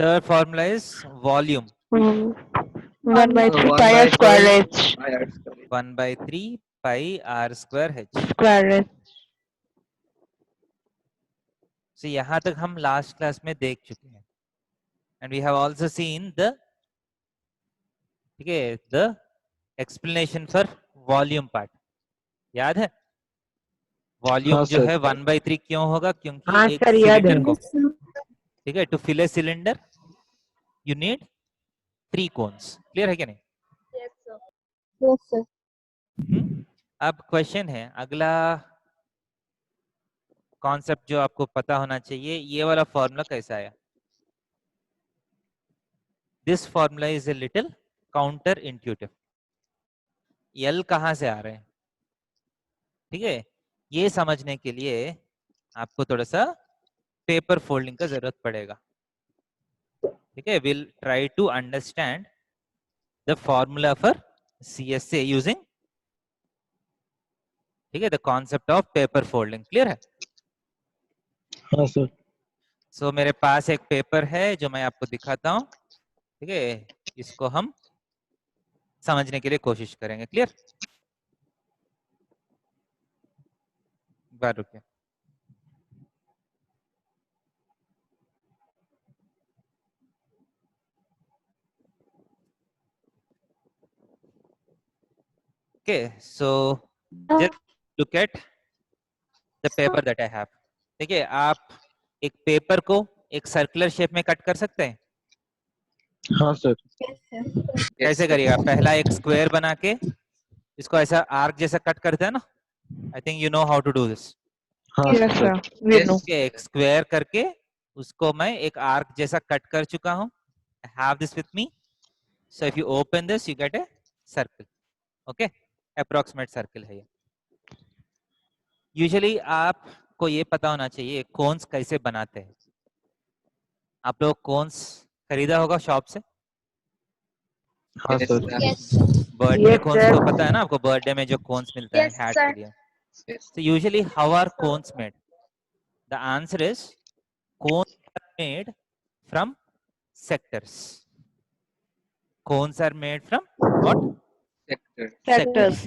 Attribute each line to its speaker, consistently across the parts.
Speaker 1: Third formula is volume.
Speaker 2: 1 by 3 pi r square h.
Speaker 1: 1 by 3 pi r square h.
Speaker 2: Square h.
Speaker 1: So यहाँ तक हम last class में देख चुके हैं. And we have also seen the, ठीक है, the explanation for volume part. याद है? वॉल्यूम जो है 1/3 क्यों होगा? क्योंकि
Speaker 2: हाँ
Speaker 1: एक
Speaker 2: सर याद है.
Speaker 1: सिलेंडर को, ठीक है, to fill a cylinder you need 3 cones. Clear है क्या नहीं?
Speaker 3: Yes, sir.
Speaker 1: अब क्वेश्चन है अगला कॉन्सेप्ट जो आपको पता होना चाहिए, ये वाला फॉर्मूला कैसा आया? This formula is a little counter intuitive. L कहां से आ रहे हैं? ठीक है, ये समझने के लिए आपको थोड़ा सा पेपर फोल्डिंग का जरूरत पड़ेगा. ठीक है, will try to understand the formula for CSA using, ठीक है, the concept of paper folding. Clear है?
Speaker 4: हाँ सर.
Speaker 1: सो मेरे पास एक पेपर है जो मैं आपको दिखाता हूं. ठीक है, इसको हम समझने के लिए कोशिश करेंगे. क्लियर? बात रुकिए. Okay, so just look at the paper that I have. ठीक है, आप एक पेपर को एक सर्कुलर शेप में कट कर सकते हैं.
Speaker 4: हाँ सर.
Speaker 1: कैसे करिएगा? पहला एक स्क्वायर बना के इसको ऐसा आर्क जैसा कट करते हैं ना. I think you know how to do this.
Speaker 4: हाँ
Speaker 2: Yes
Speaker 4: सर.
Speaker 2: sir. We know.
Speaker 1: एक स्क्वायर करके उसको मैं एक आर्क जैसा कट कर चुका हूं. I have this with me. So if you open this, you get a circle. Okay, approximate circle है ये. Usually आपको ये पता होना चाहिए कोन्स कैसे बनाते हैं. आप लोग कोन्स खरीदा होगा शॉप से.
Speaker 4: हाँ sir.
Speaker 3: Yes, sir.
Speaker 1: Birthday
Speaker 2: Yes,
Speaker 1: cones
Speaker 2: sir.
Speaker 1: तो पता है ना आपको, बर्थडे में जो कोन्स मिलता है
Speaker 3: Yes,
Speaker 1: हैट
Speaker 3: sir.
Speaker 1: के लिए. So usually how are cones made? The answer is cones are made from sectors. Cones are made from what?
Speaker 2: Sectors.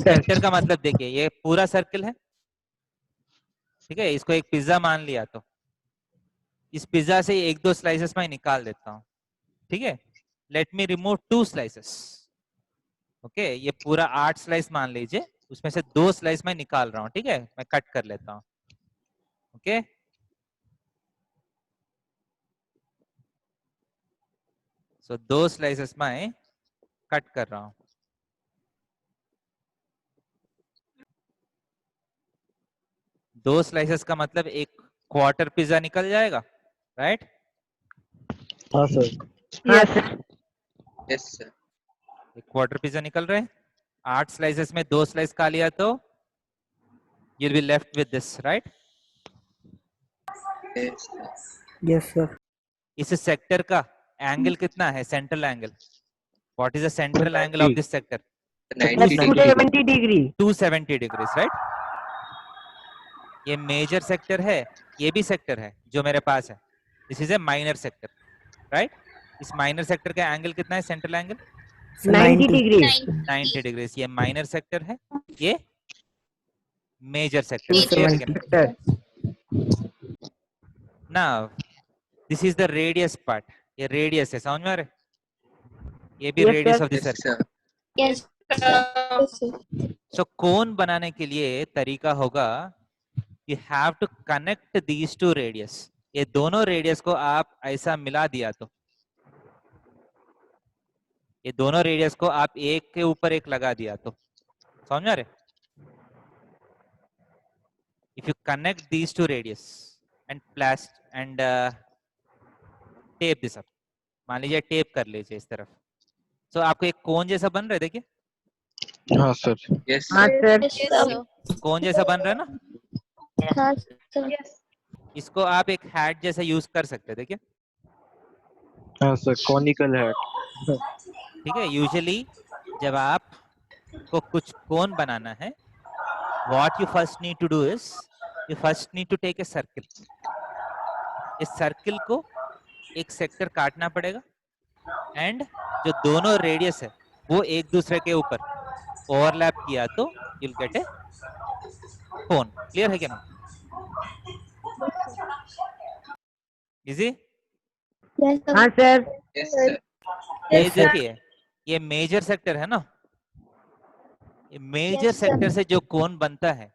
Speaker 1: Sector का मतलब देखिए, ये पूरा सर्कल है. ठीक है, इसको एक पिज्जा मान लिया तो इस पिज्जा से एक दो स्लाइसेस मैं निकाल देता हूँ. ठीक है, let me remove 2 slices. Okay, ये पूरा 8 स्लाइस मान लीजिए, उसमें से 2 स्लाइस मैं निकाल रहा हूँ. ठीक है, मैं कट कर लेता हूँ. ओके, सो 2 स्लाइसेस मैं कट कर रहा हूँ. दो स्लाइसेस का मतलब एक क्वार्टर पिज्जा निकल जाएगा. राइट?
Speaker 4: हाँ सर.
Speaker 2: Yes sir.
Speaker 1: एक क्वार्टर पिज्जा निकल रहे हैं. 8 स्लाइसेस में 2 स्लाइस खा लिया तो you will be left with this. Right?
Speaker 2: Yes sir.
Speaker 1: इस सेक्टर का एंगल कितना है? Central angle. What is the central angle of this sector?
Speaker 2: 270 degree.
Speaker 1: 270 degrees. Right? ये मेजर सेक्टर है, ये भी सेक्टर है जो मेरे पास है. This is a minor sector. Right? इस माइनर सेक्टर का एंगल कितना है? Central angle
Speaker 2: 90 degree.
Speaker 1: 90 डिग्रीज. ये माइनर सेक्टर है, ये major sector.
Speaker 2: 270.
Speaker 1: Now this is the radius part. ये रेडियस है, समझ में आ रहा है? ये भी
Speaker 2: Yes,
Speaker 1: radius
Speaker 2: sir.
Speaker 1: Of the circle.
Speaker 3: Yes, sir.
Speaker 1: So cone बनाने के लिए तरीका होगा, you have to connect these two radius. ये दोनों रेडियस को आप ऐसा मिला दिया तो, ये दोनों रेडियस को आप एक के ऊपर एक लगा दिया तो, समझ में आ रहे? If you connect these two radius and प्लास्ट and tape this up, मान लीजिए टेप कर लीजिए इस तरफ, तो आपको एक कोन जैसा बन रहा है. देखिए
Speaker 4: हाँ सर.
Speaker 2: हाँ sir.
Speaker 3: Yes, sir.
Speaker 1: कोन जैसा बन रहा है ना.
Speaker 3: हाँ, sir.
Speaker 1: इसको आप एक हैट जैसा यूज कर सकते हैं. देखिए,
Speaker 4: हाँ सर. Conical hat.
Speaker 1: ठीक है. यूजुअली जब आप को कुछ कोन बनाना है, what you first need to do is, you first need to take a circle. इस सर्किल को एक सेक्टर काटना पड़ेगा एंड जो दोनों रेडियस है वो एक दूसरे के ऊपर ओवरलैप किया तो you will get a cone. Clear है क्या नहीं? इजी?
Speaker 3: Yes, sir.
Speaker 2: हाँ सर।
Speaker 5: Yes, sir.
Speaker 1: ये
Speaker 2: Yes, sir.
Speaker 1: देखिए ये मेजर सेक्टर है ना, ये मेजर
Speaker 3: Yes, sir.
Speaker 1: सेक्टर से जो कोन बनता है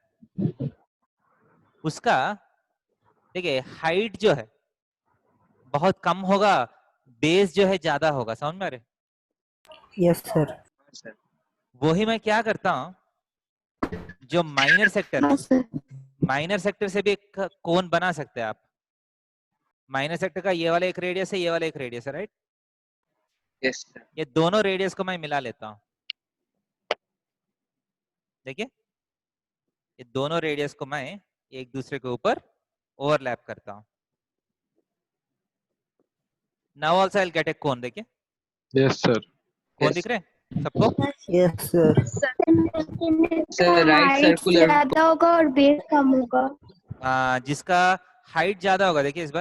Speaker 1: उसका देखिए हाइट जो है बहुत कम होगा, बेस जो है ज्यादा होगा। समझ में आ रहे?
Speaker 2: Yes sir.
Speaker 5: Sir.
Speaker 1: वही मैं क्या करता हूं, जो माइनर सेक्टर है,
Speaker 3: Yes, sir.
Speaker 1: माइनर सेक्टर से भी एक कोन बना सकते हैं आप। माइनर सेक्टर का ये वाला एक रेडियस है, ये वाला एक रेडियस है, राइट?
Speaker 5: Yes, sir.
Speaker 1: ये दोनों रेडियस को मैं मिला लेता हूं। देखिए ये दोनों रेडियस को मैं एक दूसरे के ऊपर ओवरलैप करता हूं। Now also I will get a cone. देखिए
Speaker 4: Yes, sir.
Speaker 1: Cone
Speaker 5: Yes.
Speaker 1: दिख रहे हैं सबको?
Speaker 2: Yes sir.
Speaker 5: Sir, right
Speaker 3: height
Speaker 5: circular.
Speaker 3: ज्यादा होगा और बेस कम होगा।
Speaker 1: जिसका हाइट ज्यादा होगा, देखिए इस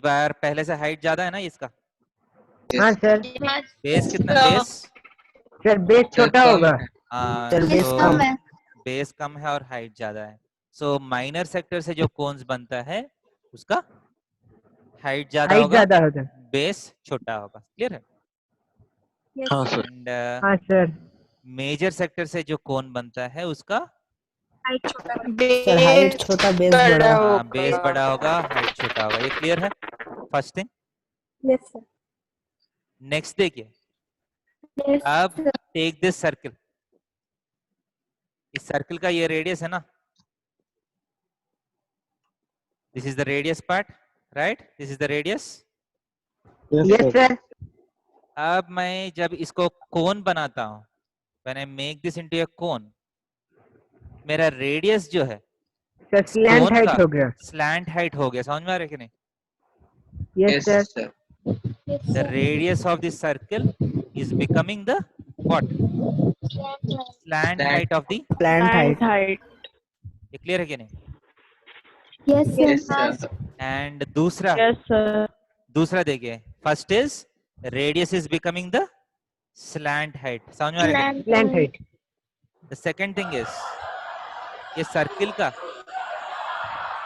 Speaker 1: बार पहले से हाइट ज्यादा है ना इसका।
Speaker 2: हाँ सर।
Speaker 1: बेस कितना? बेस
Speaker 2: सर बेस छोटा
Speaker 5: कम
Speaker 2: होगा।
Speaker 5: है।
Speaker 2: सर बेस
Speaker 1: so
Speaker 2: कम।
Speaker 3: है।
Speaker 1: बेस कम है और हाइट ज्यादा है। सो माइनर सेक्टर से जो कोन्स बनता है उसका हाइट ज्यादा
Speaker 2: हाइट
Speaker 1: होगा,
Speaker 2: ज्यादा होगा।
Speaker 1: बेस छोटा होगा। क्लियर है?
Speaker 4: हाँ सर।
Speaker 1: एंड
Speaker 2: हाँ सर।
Speaker 1: मेजर सेक्टर से जो कोन बनता है उसका
Speaker 2: सर हाइट छोटा बेस बड़ा।
Speaker 1: बेस बड़ा होगा, हाइट छोटा होगा। ये क्लियर है first thing?
Speaker 3: Yes, sir.
Speaker 1: Next देखिए,
Speaker 3: Yes,
Speaker 1: अब
Speaker 3: sir.
Speaker 1: Take this circle. इस सर्किल का ये रेडियस है ना, this is the radius part, right? This is the radius.
Speaker 4: Yes,
Speaker 2: yes
Speaker 4: sir.
Speaker 2: Sir.
Speaker 1: अब मैं जब इसको कोन बनाता हूं, when I make this into a cone, मेरा रेडियस जो है
Speaker 2: सर स्लैंट
Speaker 1: कोन
Speaker 2: हाइट
Speaker 1: का
Speaker 2: हो गया।
Speaker 1: स्लैंट हाइट हो गया। समझ में आ रहा है कि नहीं?
Speaker 2: यस
Speaker 5: Yes,
Speaker 2: सर।
Speaker 5: sir.
Speaker 3: Yes,
Speaker 1: The
Speaker 3: sir.
Speaker 1: radius of this circle is becoming the what? Slant height of the।
Speaker 2: Slant height.
Speaker 1: ये क्लियर है कि नहीं?
Speaker 3: Yes, sir.
Speaker 5: Yes, sir.
Speaker 1: And दूसरा
Speaker 2: सर।
Speaker 1: दूसरा देखिए, first is radius is becoming the slant height. समझ में आ रहा है कि नहीं?
Speaker 2: Slant height.
Speaker 1: The second thing is ये सर्किल का,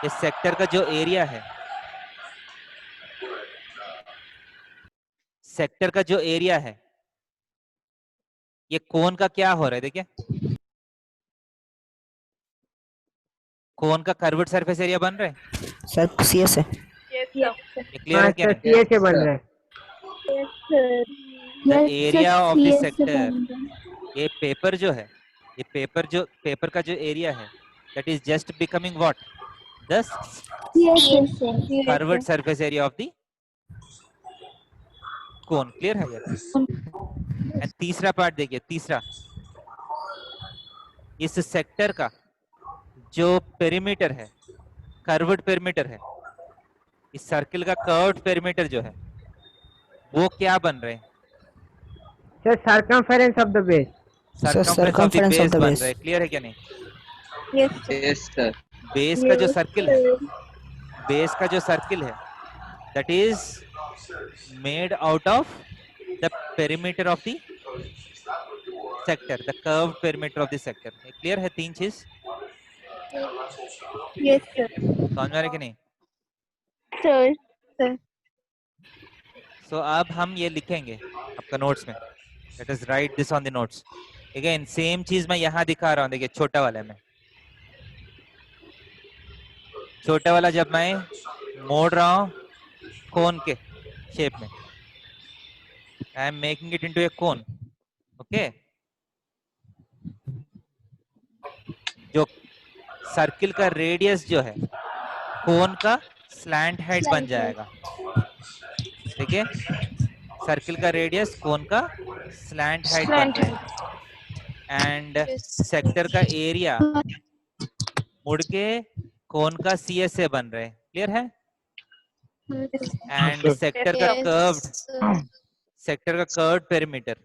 Speaker 1: ये सेक्टर का जो एरिया है, सेक्टर का जो एरिया है, ये कोन का क्या हो रहा है? देखिए कोन का कर्व्ड सरफेस एरिया बन रहा है।
Speaker 2: सर सीएस है।
Speaker 3: Yes, sir.
Speaker 1: ये क्लियर
Speaker 2: हाँ
Speaker 1: है क्या
Speaker 2: सर
Speaker 1: नहीं?
Speaker 2: सीएस से बन रहा है।
Speaker 3: Yes, sir.
Speaker 1: The
Speaker 3: Yes,
Speaker 1: area
Speaker 3: sir.
Speaker 1: of the
Speaker 3: Yes,
Speaker 1: sector,
Speaker 3: sir.
Speaker 1: ये पेपर जो है, ये पेपर का जो एरिया है, that is just becoming what? The
Speaker 3: Yes, sir.
Speaker 1: Curved surface area of the cone. Clear है यार? एंड तीसरा पार्ट देखिए, तीसरा इस सेक्टर का जो पेरीमीटर है, कर्व्ड पेरीमीटर है, इस सर्किल का कर्व्ड पेरीमीटर जो है वो क्या बन रहे हैं?
Speaker 2: Sir circumference of the base.
Speaker 1: Circumference of the base बन रहे हैं। क्लियर है क्या नहीं?
Speaker 3: Yes, sir.
Speaker 5: Yes, sir.
Speaker 1: Base का जो सर्किल है, बेस का जो सर्किल है, that is made out of the perimeter of the sector, the curved perimeter of the sector. Clear है तीन चीज?
Speaker 3: Yes, sir.
Speaker 1: समझ में आ रहा है कि नहीं?
Speaker 3: Sir. Sir.
Speaker 1: सो अब हम ये लिखेंगे आपका नोट्स में। Let us right this on the notes. Again same चीज मैं यहाँ दिखा रहा हूँ। देखिए छोटा वाले में, छोटा वाला जब मैं मोड़ रहा हूँ कोन के शेप में, I am making it into a cone. Okay, जो सर्किल का रेडियस जो है कोन का स्लैंट हाइट बन जाएगा। देखिए सर्किल का रेडियस कोन का स्लैंट हाइट बन जाएगा एंड सेक्टर का एरिया मुड़ के कोन का सीएस से बन रहे हैं। क्लियर है? And
Speaker 4: sir.
Speaker 1: सेक्टर का कर्व्ड पेरीमीटर,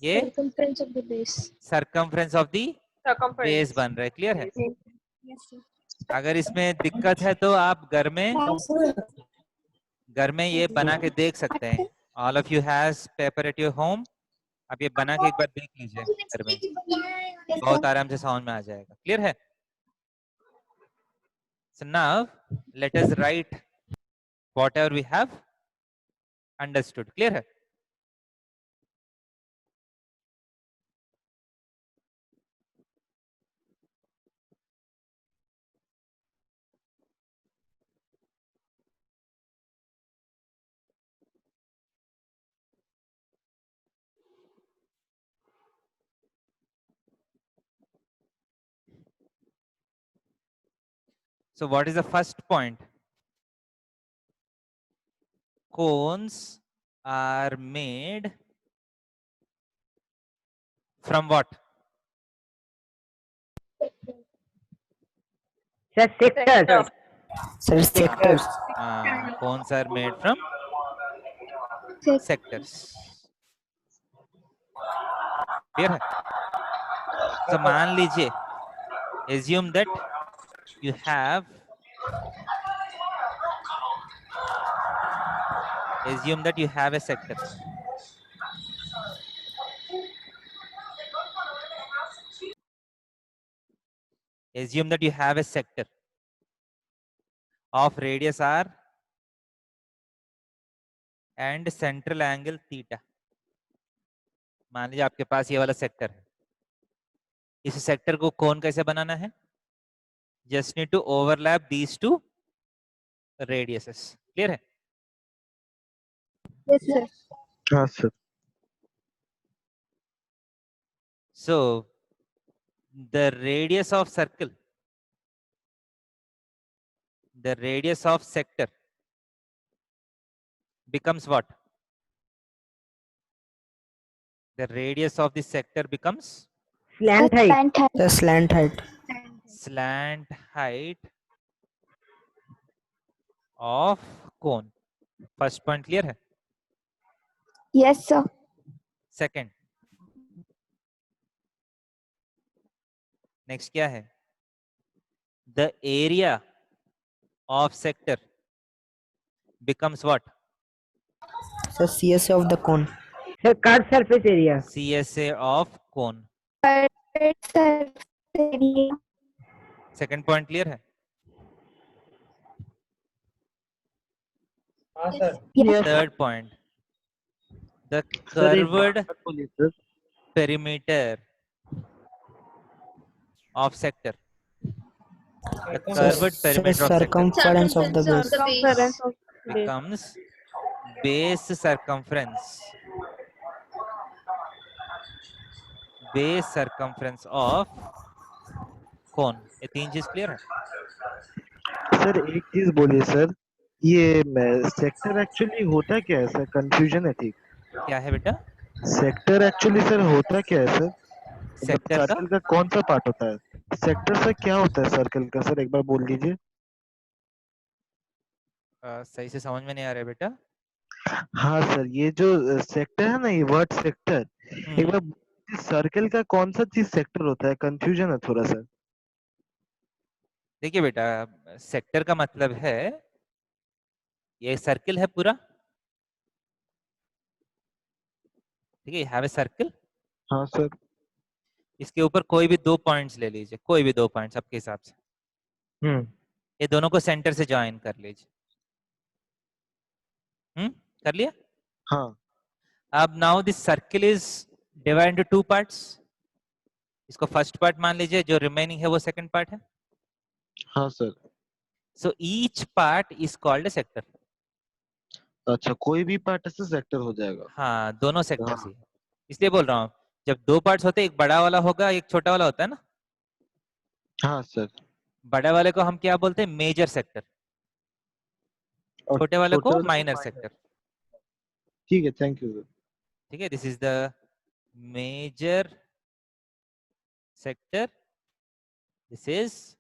Speaker 1: ये
Speaker 3: Circumference of the base.
Speaker 1: Circumference of the base बन रहा है। क्लियर है?
Speaker 3: Yes, sir.
Speaker 1: अगर इसमें दिक्कत है तो आप घर में ये बना के देख सकते हैं। All of you has paper at your home. आप ये बना के एक बार देख लीजिए घर में, बहुत आराम से समझ में आ जाएगा। क्लियर है? So now let us write whatever we have understood. Clear है? So what is the first point? Cones are made from what?
Speaker 2: Sir, sectors. Sir, sectors.
Speaker 1: Cones are made from sectors. Clear है? So मान लीजिए, assume that you have a sector. Assume that you have a sector of radius r and central angle theta. मान लीजिए आपके पास ये वाला sector है। इस सेक्टर को कोन कैसे बनाना है? Just need to overlap these two radiuses. Clear है?
Speaker 3: Yes, sir.
Speaker 4: हाँ sir.
Speaker 1: So the radius of circle, the radius of sector becomes what? The radius of the sector becomes
Speaker 2: Slant height.
Speaker 3: Slant height.
Speaker 2: The slant height.
Speaker 1: slant height of cone. First point clear है?
Speaker 3: Yes, sir.
Speaker 1: Second, next क्या है? The area of sector becomes what?
Speaker 2: Sir, CSA of the cone. Sir, curved surface area.
Speaker 1: CSA of cone.
Speaker 3: Sir, area.
Speaker 1: Second point clear है?
Speaker 3: Yes.
Speaker 1: Third point, the
Speaker 4: sir एक
Speaker 1: curved
Speaker 4: बात बोलिए sir.
Speaker 1: perimeter of sector. The
Speaker 2: Sir,
Speaker 1: curved perimeter of sector
Speaker 2: circumference of the base.
Speaker 3: Circumference of base.
Speaker 1: becomes base circumference. Base circumference of cone. ये तीन चीज clear है?
Speaker 4: Sir एक चीज बोलिए सर, ये सेक्टर एक्चुअली होता क्या है सर? कंफ्यूजन है। ठीक,
Speaker 1: क्या है बेटा?
Speaker 4: सेक्टर एक्चुअली सर होता क्या है सर?
Speaker 1: सेक्टर का
Speaker 4: सर्कल का कौन सा पार्ट होता है? सेक्टर से क्या होता है सर्कल का सर? एक बार बोल दीजिए।
Speaker 1: सही से समझ में नहीं आ रहा है बेटा।
Speaker 4: हाँ सर, ये जो सेक्टर है ना, ये वर्ड सेक्टर, एक बार सर्कल का कौन सा चीज सेक्टर होता है? कंफ्यूजन है थोड़ा सा।
Speaker 1: देखिए बेटा, सेक्टर का मतलब है ये सर्किल है पूरा, ठीक है? Have a circle.
Speaker 4: हाँ सर।
Speaker 1: इसके ऊपर कोई भी दो पॉइंट्स ले लीजिए, कोई भी दो पॉइंट्स आपके हिसाब से। ये दोनों को सेंटर से ज्वाइन कर लीजिए। कर लिया?
Speaker 4: हाँ।
Speaker 1: अब now this circle is divide into two parts. इसको फर्स्ट पार्ट मान लीजिए, जो रिमेनिंग है वो सेकंड पार्ट है।
Speaker 4: हाँ sir.
Speaker 1: So each part is called A sector.
Speaker 4: अच्छा, कोई भी पार्ट से सेक्टर हो जाएगा?
Speaker 1: हाँ, दोनों सेक्टर ही है। इसलिए बोल रहा हूँ, जब दो पार्ट्स होते हैं, एक बड़ा वाला होगा, एक छोटा वाला होता है ना।
Speaker 4: हाँ सर।
Speaker 1: बड़े वाले को हम क्या बोलते हैं? Major sector. छोटे वाले को माइनर सेक्टर।
Speaker 4: ठीक है, थैंक यू सर।
Speaker 1: ठीक है, this is the major sector, this is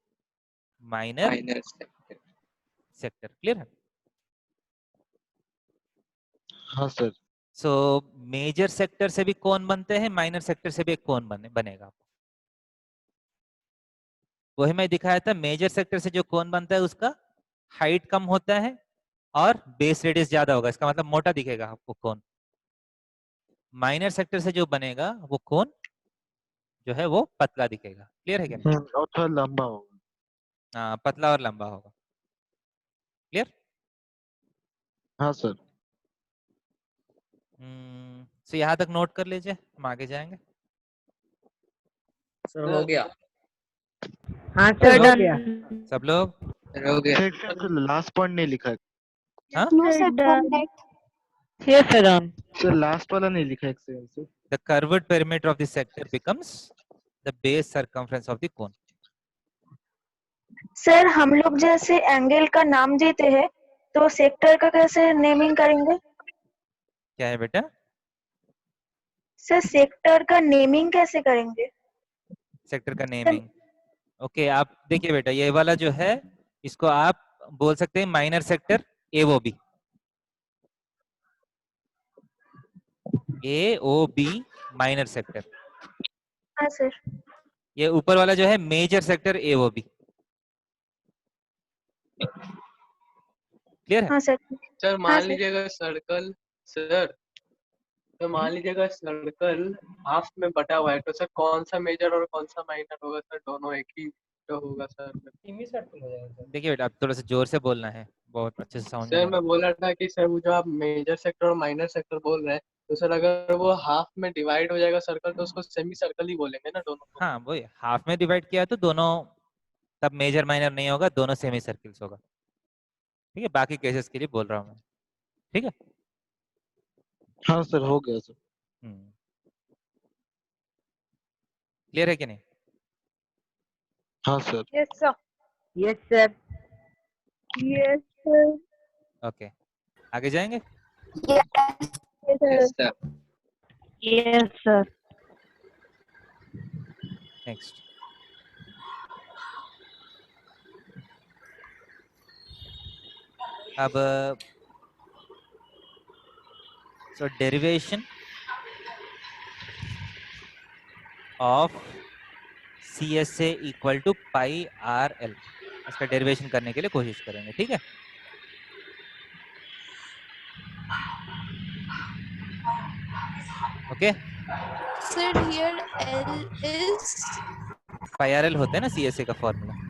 Speaker 1: minor
Speaker 5: Minor sector.
Speaker 1: Sector. Clear है?
Speaker 4: हाँ सर।
Speaker 1: सो मेजर सेक्टर से भी कौन बनते हैं, माइनर सेक्टर से भी एक कौन बनेगा। वही मैं दिखाया था, मेजर सेक्टर से जो कोन बनता है उसका हाइट कम होता है और बेस रेडियस ज्यादा होगा, इसका मतलब मोटा दिखेगा आपको कोन। माइनर सेक्टर से जो बनेगा वो कोन जो है वो पतला दिखेगा। क्लियर है क्या नहीं?
Speaker 4: और थोड़ा लंबा होगा।
Speaker 1: हाँ, पतला और लंबा होगा। क्लियर?
Speaker 4: हाँ सर।
Speaker 1: तो यहाँ तक नोट कर लीजिए, हम आगे जाएंगे।
Speaker 5: सर हो गया।
Speaker 2: हाँ सर हो गया।
Speaker 1: सब लोग?
Speaker 5: सर हो गया।
Speaker 4: सर लास्ट पॉइंट नहीं लिखा है।
Speaker 1: हाँ,
Speaker 3: No, sir, done that.
Speaker 2: Yes sir done.
Speaker 4: Sir last वाला नहीं लिखा है एक सेकंड से।
Speaker 1: the curved perimeter of the sector becomes the base circumference of the cone.
Speaker 6: Sir हम लोग जैसे एंगल का नाम देते हैं तो सेक्टर का कैसे नेमिंग करेंगे?
Speaker 1: क्या है बेटा?
Speaker 6: सर सेक्टर का नेमिंग कैसे करेंगे?
Speaker 1: सेक्टर का नेमिंग, ओके आप देखिए बेटा, ये वाला जो है इसको आप बोल सकते हैं minor sector AOB। AOB minor sector.
Speaker 6: हाँ सर।
Speaker 1: ये ऊपर वाला जो है मेजर सेक्टर AOB। क्लियर है?
Speaker 6: हाँ सर।
Speaker 7: सर
Speaker 6: हाँ
Speaker 7: मान
Speaker 6: सर।
Speaker 7: लीजिएगा सर्कल, सर तो मान लीजिएगा सर्कल हाफ में बटा हुआ है, तो सर कौन सा मेजर और कौन सा माइनर होगा? सर दोनों एक ही तो होगा सर।
Speaker 1: देखिए बेटा, आप थोड़ा सा जोर से बोलना है, बहुत अच्छे से साउंड नहीं
Speaker 7: सर
Speaker 1: आ
Speaker 7: मैं बोल रहा था कि सर वो जो आप मेजर सेक्टर और माइनर सेक्टर बोल रहे हैं, तो सर अगर वो हाफ में डिवाइड हो जाएगा सर्कल तो उसको सेमी सर्कल ही बोलेंगे ना दोनों को?
Speaker 1: रहा। हाँ, वही हाफ में डिवाइड किया तो दोनों तब मेजर माइनर नहीं होगा, दोनों सेमी सर्किल्स होगा। ठीक है, बाकी केसेस के लिए बोल रहा हूँ मैं। ठीक है?
Speaker 4: हाँ सर हो गया सर।
Speaker 1: क्लियर है कि नहीं?
Speaker 4: हाँ sir.
Speaker 2: Yes sir. Yes sir.
Speaker 3: Yes, sir.
Speaker 1: Okay, आगे जाएंगे।
Speaker 3: Yes, sir.
Speaker 5: Yes sir.
Speaker 2: Yes sir.
Speaker 1: Next, अब so derivation of CSA equal to pi RL, इसका डेरिवेशन करने के लिए कोशिश करेंगे। ठीक है? Okay,
Speaker 8: Sir, here L is
Speaker 1: pi RL होता है ना CSA का फॉर्मूला।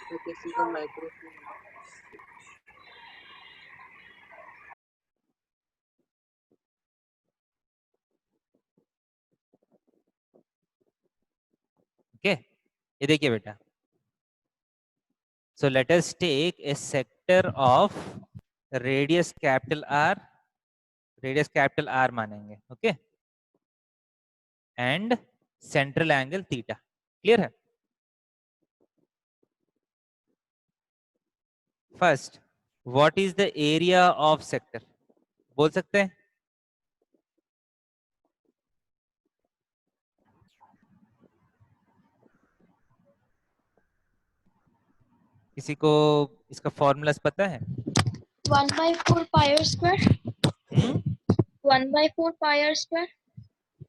Speaker 7: तो किसी को माइक्रोफोन
Speaker 1: ओके, ये देखिए बेटा, so let us take a sector of radius capital R मानेंगे। Okay, and central angle theta. Clear है? First, what is the area of sector? बोल सकते हैं? किसी को इसका फॉर्मूलास पता है?
Speaker 8: 1/4 pi r square. 1/4 pi r square.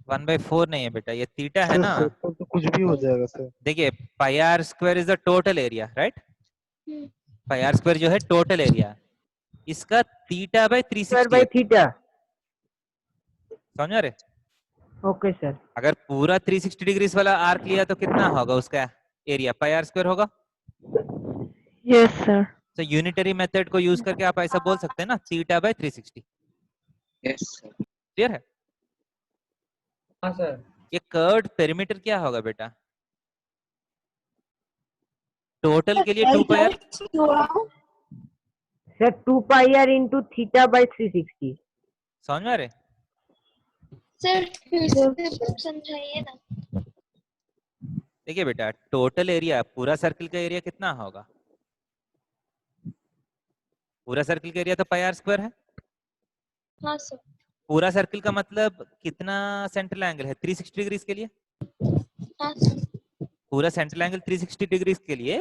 Speaker 1: 1/4 नहीं है बेटा, ये थीटा है ना।
Speaker 4: सर तो कुछ भी हो जाएगा सर।
Speaker 1: देखिए, pi R square is the total area, right? Pi R square जो है टोटल एरिया, इसका theta by 360
Speaker 2: Sir by theta.
Speaker 1: समझ रहे?
Speaker 2: Okay sir.
Speaker 1: अगर पूरा 360 डिग्रीज वाला आर्क लिया तो कितना होगा उसका एरिया? पाई आर स्क्वायर होगा।
Speaker 2: Yes sir.
Speaker 1: तो यूनिटरी मेथड को यूज करके आप ऐसा बोल सकते हैं ना, theta by 360।
Speaker 5: Yes sir.
Speaker 1: Clear है?
Speaker 7: हाँ सर।
Speaker 1: ये कर्व्ड पेरीमीटर क्या होगा बेटा? टोटल के लिए 2 पाई are.
Speaker 2: Sir 2 pi r into theta by 360.
Speaker 1: समझ में आ रहे?
Speaker 8: Sir, फिर से समझाइए ना.
Speaker 1: देखिए बेटा, टोटल एरिया, पूरा सर्किल का एरिया कितना होगा? पूरा सर्किल का एरिया तो पाई आर स्क्वायर है।
Speaker 8: हाँ सर.
Speaker 1: पूरा सर्किल का मतलब कितना सेंट्रल एंगल है 360 डिग्रीज के लिए?
Speaker 8: हाँ सर.
Speaker 1: पूरा सेंट्रल एंगल 360 डिग्री के लिए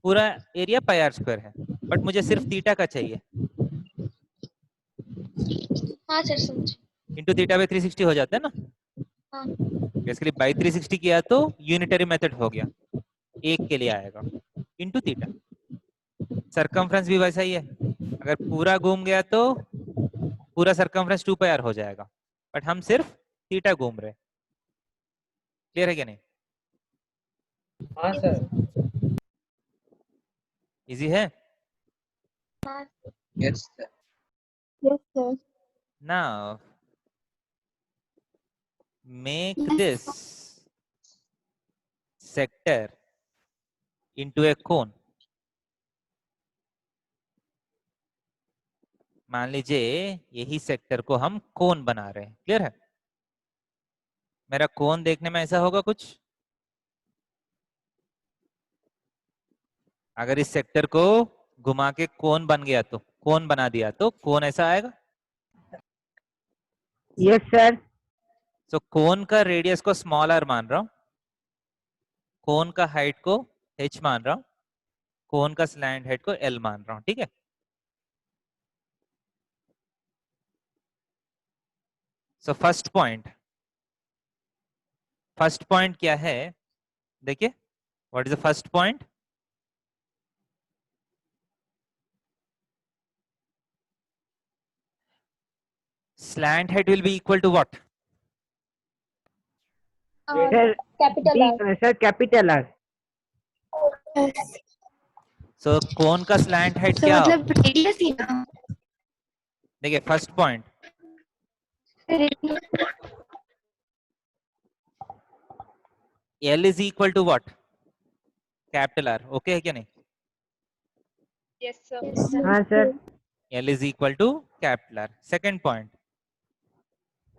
Speaker 1: पूरा एरिया पाई आर स्क्वायर है, बट मुझे सिर्फ थीटा का चाहिए।
Speaker 8: हाँ सर समझ।
Speaker 1: इंटू थीटा बाई 360 हो जाता है ना।
Speaker 8: हाँ
Speaker 1: बेसिकली बाई 360 किया तो यूनिटरी मेथड हो गया, एक के लिए आएगा इंटू थीटा। सरकमफ्रेंस भी वैसा ही है, अगर पूरा घूम गया तो पूरा सरकमफ्रेंस 2 पाई आर हो जाएगा, बट हम सिर्फ थीटा घूम रहे। क्लियर है क्या नहीं?
Speaker 7: हाँ सर।
Speaker 1: इजी है।
Speaker 8: हाँ
Speaker 5: Yes, sir.
Speaker 3: Yes, sir.
Speaker 1: Now make this sector into a cone. मान लीजिए यही सेक्टर को हम कोन बना रहे हैं। क्लियर है? मेरा कोन देखने में ऐसा होगा कुछ। अगर इस सेक्टर को घुमा के कोन बन गया तो कोन बना दिया तो कोन ऐसा आएगा।
Speaker 2: Yes, sir.
Speaker 1: सो कोन का रेडियस को स्मॉल आर मान रहा हूं, कोन का हाइट को h मान रहा हूं, कोन का स्लैंट हाइट को l मान रहा हूं। ठीक है? सो फर्स्ट पॉइंट क्या है देखिए, what is the first point? Slant height will be equal to what?
Speaker 2: Sir,
Speaker 8: capital R.
Speaker 2: sir, capital R.
Speaker 1: So कोन का स्लैंट हाइट
Speaker 8: तो
Speaker 1: क्या हो?
Speaker 8: मतलब रेडियस ही ना।
Speaker 1: देखिए first point, L is equal to what? Capital R। Okay है क्या नहीं?
Speaker 8: Yes sir.
Speaker 2: हाँ sir.
Speaker 1: L is equal to capital R. Second point,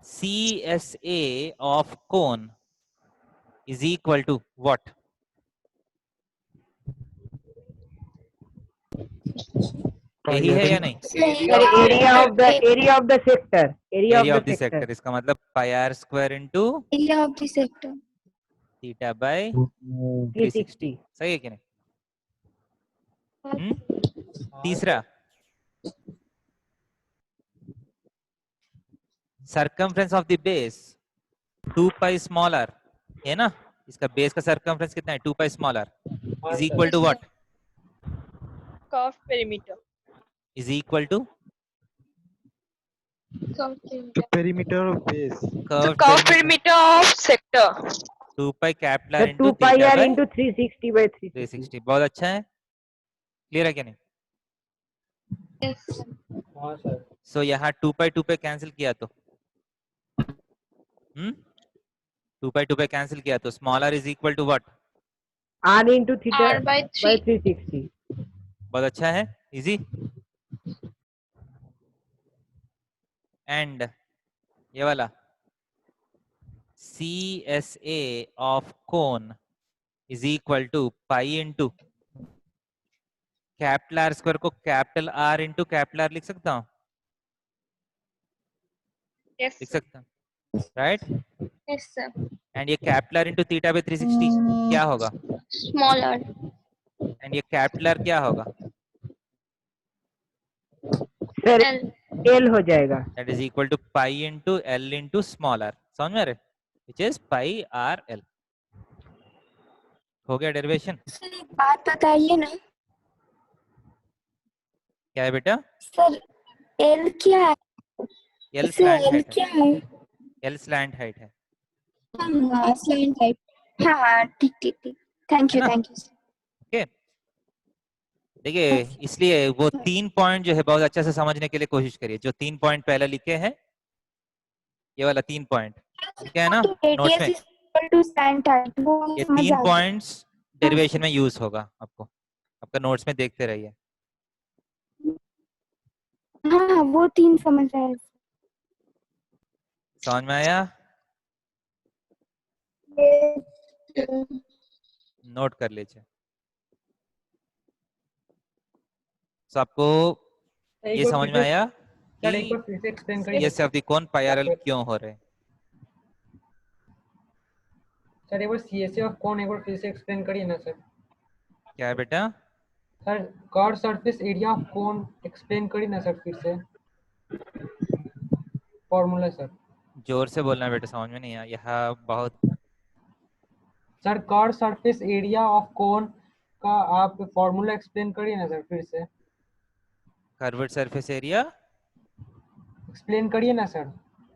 Speaker 1: CSA of cone is equal to what? यही है या नहीं?
Speaker 2: Sir, area of the sector.
Speaker 1: Area of the sector, इसका मतलब pi R square into
Speaker 8: area of the sector.
Speaker 1: Theta by 360। सही है कि नहीं? तीसरा, circumference of the base 2 pi small R है ना, इसका बेस का सर्कमफ्रेंस कितना है? 2 pi small are is equal to what?
Speaker 8: Curve perimeter.
Speaker 1: Is equal to
Speaker 4: The perimeter of base.
Speaker 1: Curve
Speaker 8: perimeter of sector.
Speaker 1: 2 pi capital
Speaker 2: Sir,
Speaker 1: R into
Speaker 2: 2 pi
Speaker 1: theta
Speaker 2: R
Speaker 1: by
Speaker 2: into 360 by 360.
Speaker 1: 360। बहुत अच्छा है। Clear है क्या नहीं?
Speaker 8: Yes
Speaker 7: हाँ sir.
Speaker 1: सो यहाँ 2 पाई cancel किया तो 2 पाई कैंसिल किया तो small are is equal to what?
Speaker 2: R into theta
Speaker 8: R by
Speaker 2: by
Speaker 8: 3।
Speaker 2: 360.
Speaker 1: बहुत अच्छा है, इजी। एंड ये वाला CSA of cone is equal to pi into capital R square को capital R into capital R लिख सकता हूँ?
Speaker 8: यस
Speaker 1: लिख सकता हूँ, राइट?
Speaker 8: Yes sir.
Speaker 1: एंड ये capital R into theta by 360 क्या होगा?
Speaker 8: Small R.
Speaker 1: एंड ये कैपिटल आर क्या होगा?
Speaker 2: Sir,
Speaker 8: L.
Speaker 2: L हो जाएगा.
Speaker 1: That is equal to pi into L into small R. समझ में आ रहे? Which is pi R L. हो गया डेरिवेशन।
Speaker 8: सर एक बात बताइए ना
Speaker 1: क्या है बेटा?
Speaker 8: सर, एल क्या है?
Speaker 1: एल
Speaker 8: इससे
Speaker 1: स्लैंट
Speaker 8: एल
Speaker 1: हाइट है।
Speaker 8: क्या है?
Speaker 1: एल स्लैंट हाइट है,
Speaker 8: हाँ स्लैंट टाइप। हाँ हाँ ठीक ठीक ठीक। थैंक
Speaker 1: है
Speaker 8: यू
Speaker 1: ना?
Speaker 8: Thank you sir.
Speaker 1: ओके देखिए, इसलिए वो 3 पॉइंट जो है बहुत अच्छे से समझने के लिए कोशिश करिए। जो 3 पॉइंट पहले लिखे हैं, ये वाला 3 पॉइंट लिखा है ना नोट्स में,
Speaker 8: radius is equal to slant type. वो
Speaker 1: ये
Speaker 8: समझ
Speaker 1: 3
Speaker 8: आ गया।
Speaker 1: पॉइंट्स डेरिवेशन में यूज होगा आपको, आपका नोट्स में देखते रहिए।
Speaker 8: हाँ हाँ वो 3 समझ आया।
Speaker 1: समझ में आया? नोट कर लीजिए। तो आपको ये समझ में आया
Speaker 7: सर एक
Speaker 1: कि
Speaker 7: बार फिर से एक्सप्लेन करिए।
Speaker 1: ये सब कौन पाई आर एल क्यों हो रहे हैं?
Speaker 2: सर एक बार सीएसए ऑफ कौन एक बार फिर से एक्सप्लेन करिए ना सर।
Speaker 1: क्या है बेटा?
Speaker 2: Sir curve surface area of cone explain करिए ना सर फिर से फॉर्मूला सर।
Speaker 1: जोर से बोलना बेटा, समझ में नहीं आया, यहाँ बहुत।
Speaker 2: Sir curve surface area of cone का आप फॉर्मूला एक्सप्लेन करिए ना सर फिर से।
Speaker 1: कर्व्ड सरफेस एरिया
Speaker 2: एक्सप्लेन करिए ना सर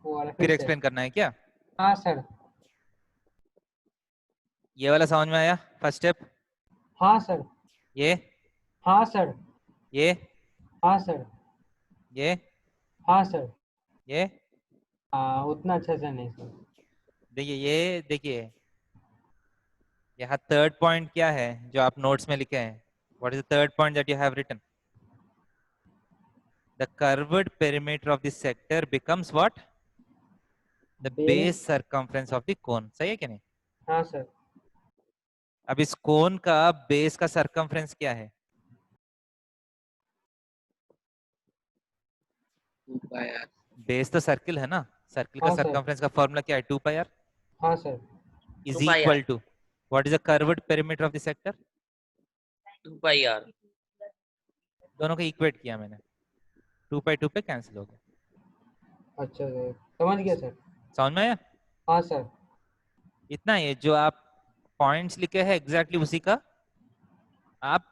Speaker 2: वो वाला
Speaker 1: फिर
Speaker 2: फिर से।
Speaker 1: एक्सप्लेन करना है क्या?
Speaker 2: हाँ सर।
Speaker 1: ये वाला समझ में आया फर्स्ट स्टेप?
Speaker 2: हाँ सर।
Speaker 1: ये
Speaker 2: हाँ सर।
Speaker 1: ये
Speaker 2: हाँ सर।
Speaker 1: ये
Speaker 2: हाँ सर।
Speaker 1: ये
Speaker 2: हाँ उतना अच्छा से नहीं सर।
Speaker 1: देखिए, ये देखिए, यहाँ थर्ड पॉइंट क्या है जो आप नोट्स में लिखे हैं? What is the third point that you have written? The curved perimeter of this sector becomes what? The base circumference of the cone. सही है कि नहीं?
Speaker 2: हाँ सर।
Speaker 1: अब इस कोन का बेस का सर्कमफ्रेंस क्या है?
Speaker 5: 2 pi r.
Speaker 1: बेस तो सर्किल है ना, सर्किल का
Speaker 2: हाँ सर।
Speaker 1: सर्कमफ्रेंस का फॉर्मूला क्या है? 2 pi r
Speaker 2: हाँ sir.
Speaker 1: Is
Speaker 9: 2 pi r.
Speaker 1: Equal to what is the curved perimeter of the sector?
Speaker 9: 2 pi r.
Speaker 1: दोनों को इक्वेट किया मैंने, 2 pi 2 पे कैंसिल हो गया।
Speaker 2: अच्छा सर समझ गया सर।
Speaker 1: समझ में आया?
Speaker 2: हाँ सर।
Speaker 1: इतना ही है, जो आप पॉइंट्स लिखे हैं एग्जैक्टली उसी का आप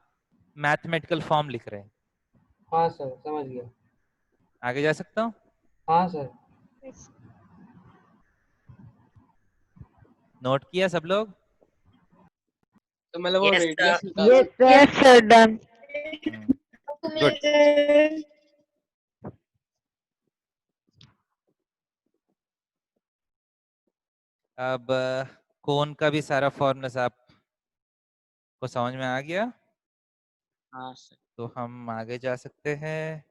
Speaker 1: मैथमेटिकल फॉर्म लिख रहे हैं।
Speaker 2: हाँ सर समझ गया।
Speaker 1: आगे जा सकता हूँ?
Speaker 2: हाँ सर।
Speaker 1: नोट किया सब लोग?
Speaker 7: तो मतलब वो
Speaker 9: Yes,
Speaker 7: रेडियस
Speaker 9: sir.
Speaker 7: निकालो।
Speaker 6: Yes sir, done.
Speaker 1: गुड। अब कोन का भी सारा फॉर्मूला आप को समझ में आ गया,
Speaker 9: हाँ सर।
Speaker 1: तो हम आगे जा सकते हैं।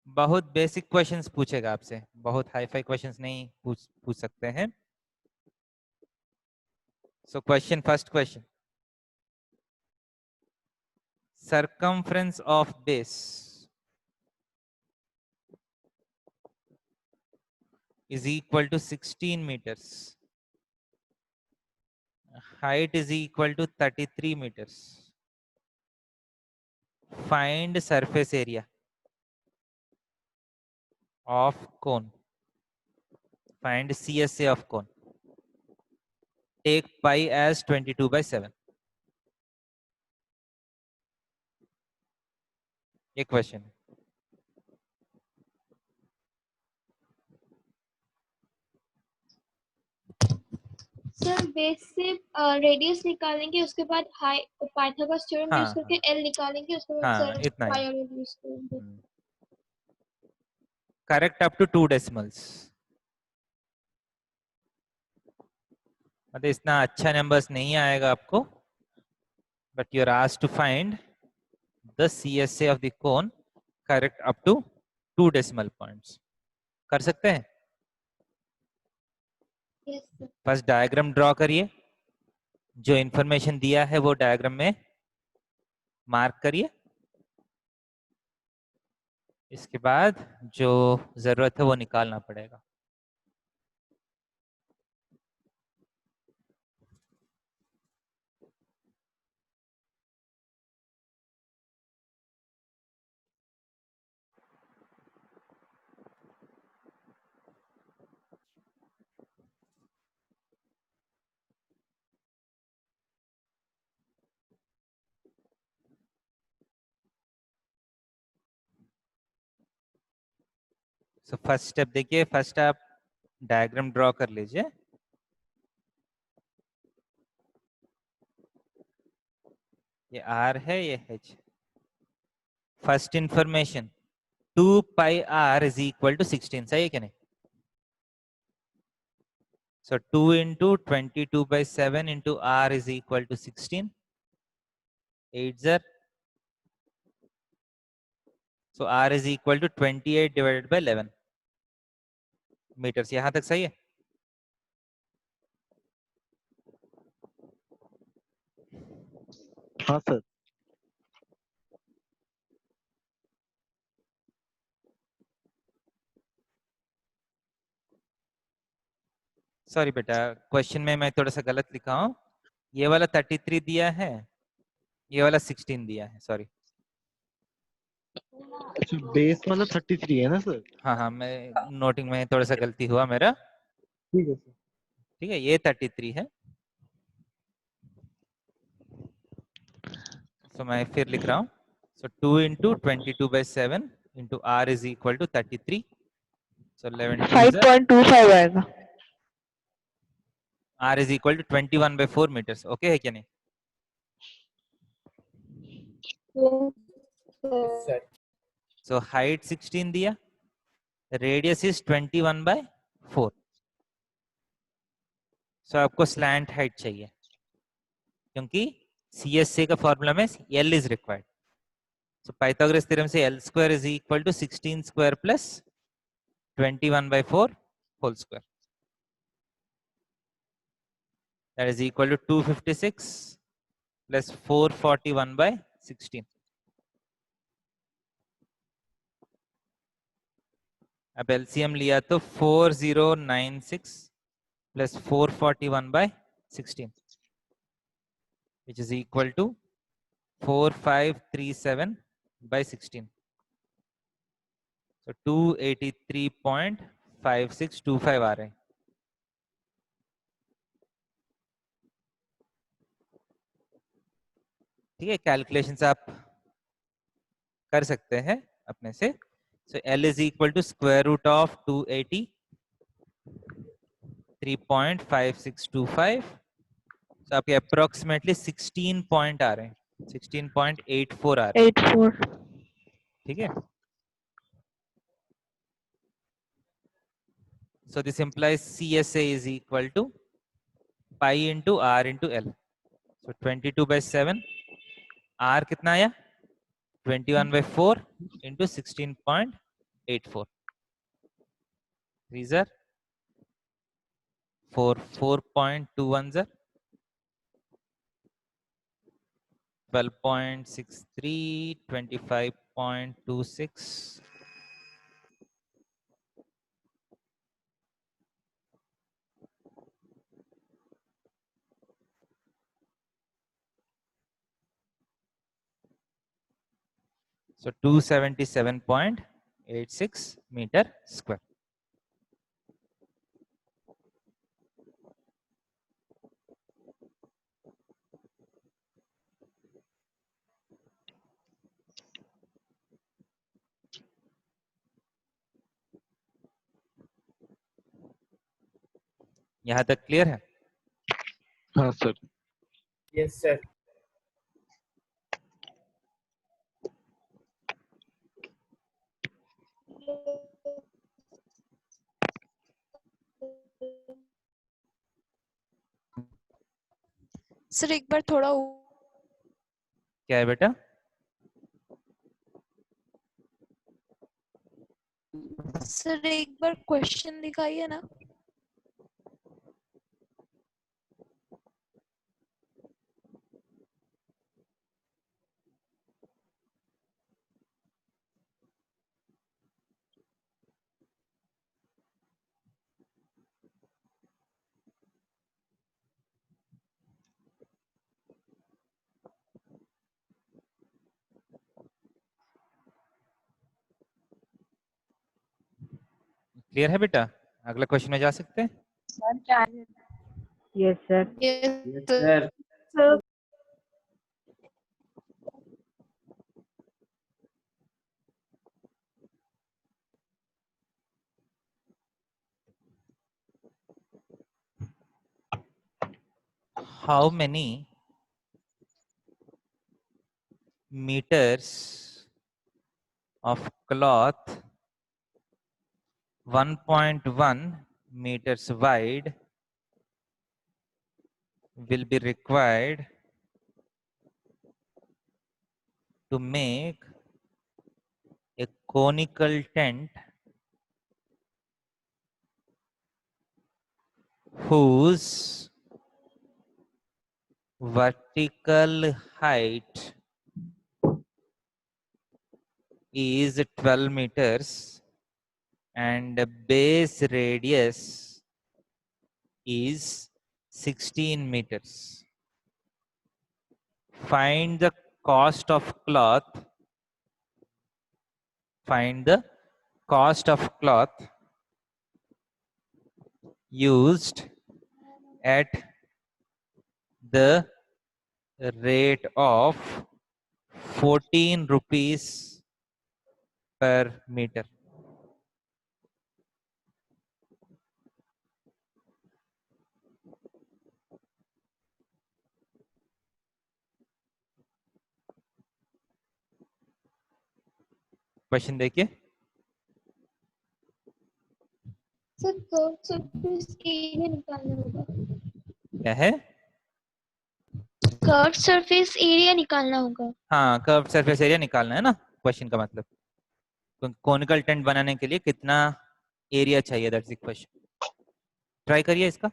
Speaker 1: बहुत बेसिक क्वेश्चंस पूछेगा आपसे, बहुत हाई फाई क्वेश्चंस नहीं पूछ सकते हैं। So question, first question, circumference of base is equal to 16 meters, height is equal to 33 meters, find surface area of cone, find CSA of cone, take pi as 22/7। ये question है।
Speaker 8: Sir base से radius निकालेंगे, उसके बाद high Pythagoras theorem use
Speaker 1: हाँ
Speaker 8: करके L निकालेंगे, उसके बाद
Speaker 1: हाँ,
Speaker 8: सर
Speaker 1: इतना ही।
Speaker 8: पाई और एल यूज करेंगे।
Speaker 1: Correct up to 2 decimals. मतलब इतना अच्छा नंबर्स नहीं आएगा आपको, but you are asked to find the CSA of the cone correct up to 2 decimal points. कर सकते हैं?
Speaker 8: Yes sir.
Speaker 1: First diagram draw करिए, जो इंफॉर्मेशन दिया है वो डायग्राम में मार्क करिए। इसके बाद जो जरूरत है वो निकालना पड़ेगा। सो फर्स्ट स्टेप देखिए, फर्स्ट आप डायग्राम ड्रॉ कर लीजिए। ये R है, ये H। First information 2 pi r is equal to 16, सही है कि नहीं? So 2 into 22/7 into r is equal to 16, 8 are, so r is equal to 28 divided by 11 meters। यहां तक सही है?
Speaker 4: हाँ सर।
Speaker 1: सॉरी बेटा, क्वेश्चन में मैं थोड़ा सा गलत लिखा हूँ। ये वाला 33 दिया है, ये वाला 16 दिया है, सॉरी।
Speaker 4: अच्छा, बेस मतलब 33 है ना सर?
Speaker 1: हाँ हाँ, मैं नोटिंग में थोड़ा सा गलती हुआ मेरा।
Speaker 4: ठीक है सर।
Speaker 1: ठीक है, ये 33 है। तो मैं फिर लिख रहा हूँ, सो 2 into 22/7 into r is equal to 33. So 11 2s are
Speaker 3: 5.25 आएगा।
Speaker 1: r is equal to 21/4 meters. Okay है क्या नहीं? So height 16 दिया, radius is 21/4. So आपको slant height चाहिए, क्योंकि CSA का फॉर्मूला में L is required. So Pythagoras theorem से L square is equal to 16 square plus 21/4 whole square. That is equal to 256 plus 441/16. अब LCM लिया तो 4096 plus 441/16, which is equal to 4537/16. So 283.5625 आ रहे हैं। ठीक है, कैलकुलेशंस आप कर सकते हैं अपने से। So L is equal to square root of 283.5625. So आपके अप्रोक्सीमेटली 16 पॉइंट आ रहे हैं, 16.84 आ रहे हैं।
Speaker 3: 84।
Speaker 1: ठीक है, so this implies CSA is equal to pi into r into L. So 22/7, r कितना आया? 21/4 into 16.84. These are 4.21 are 12.63, 25.26. So 277.86 meter square. यहाँ तक क्लियर है?
Speaker 4: हाँ सर।
Speaker 7: Yes sir.
Speaker 10: सर एक बार थोड़ा
Speaker 1: क्या है बेटा?
Speaker 10: सर एक बार क्वेश्चन दिखाइए ना।
Speaker 1: क्लियर है बेटा? अगला क्वेश्चन में जा सकते हैं?
Speaker 3: Yes sir.
Speaker 7: Yes sir.
Speaker 1: How many meters of cloth 1.1 meters wide will be required to make a conical tent whose vertical height is 12 meters and base radius is 16 meters. Find the cost of cloth. Find the cost of cloth used at the rate of 14 rupees per meter. Question देखिए,
Speaker 8: sir curve surface area निकालना होगा।
Speaker 1: क्या है?
Speaker 8: Curve surface area निकालना होगा।
Speaker 1: हाँ, curve surface area निकालना है ना क्वेश्चन का मतलब। कोनिकल टेंट बनाने के लिए कितना एरिया चाहिए, दैट्स द क्वेश्चन। ट्राई करिए इसका।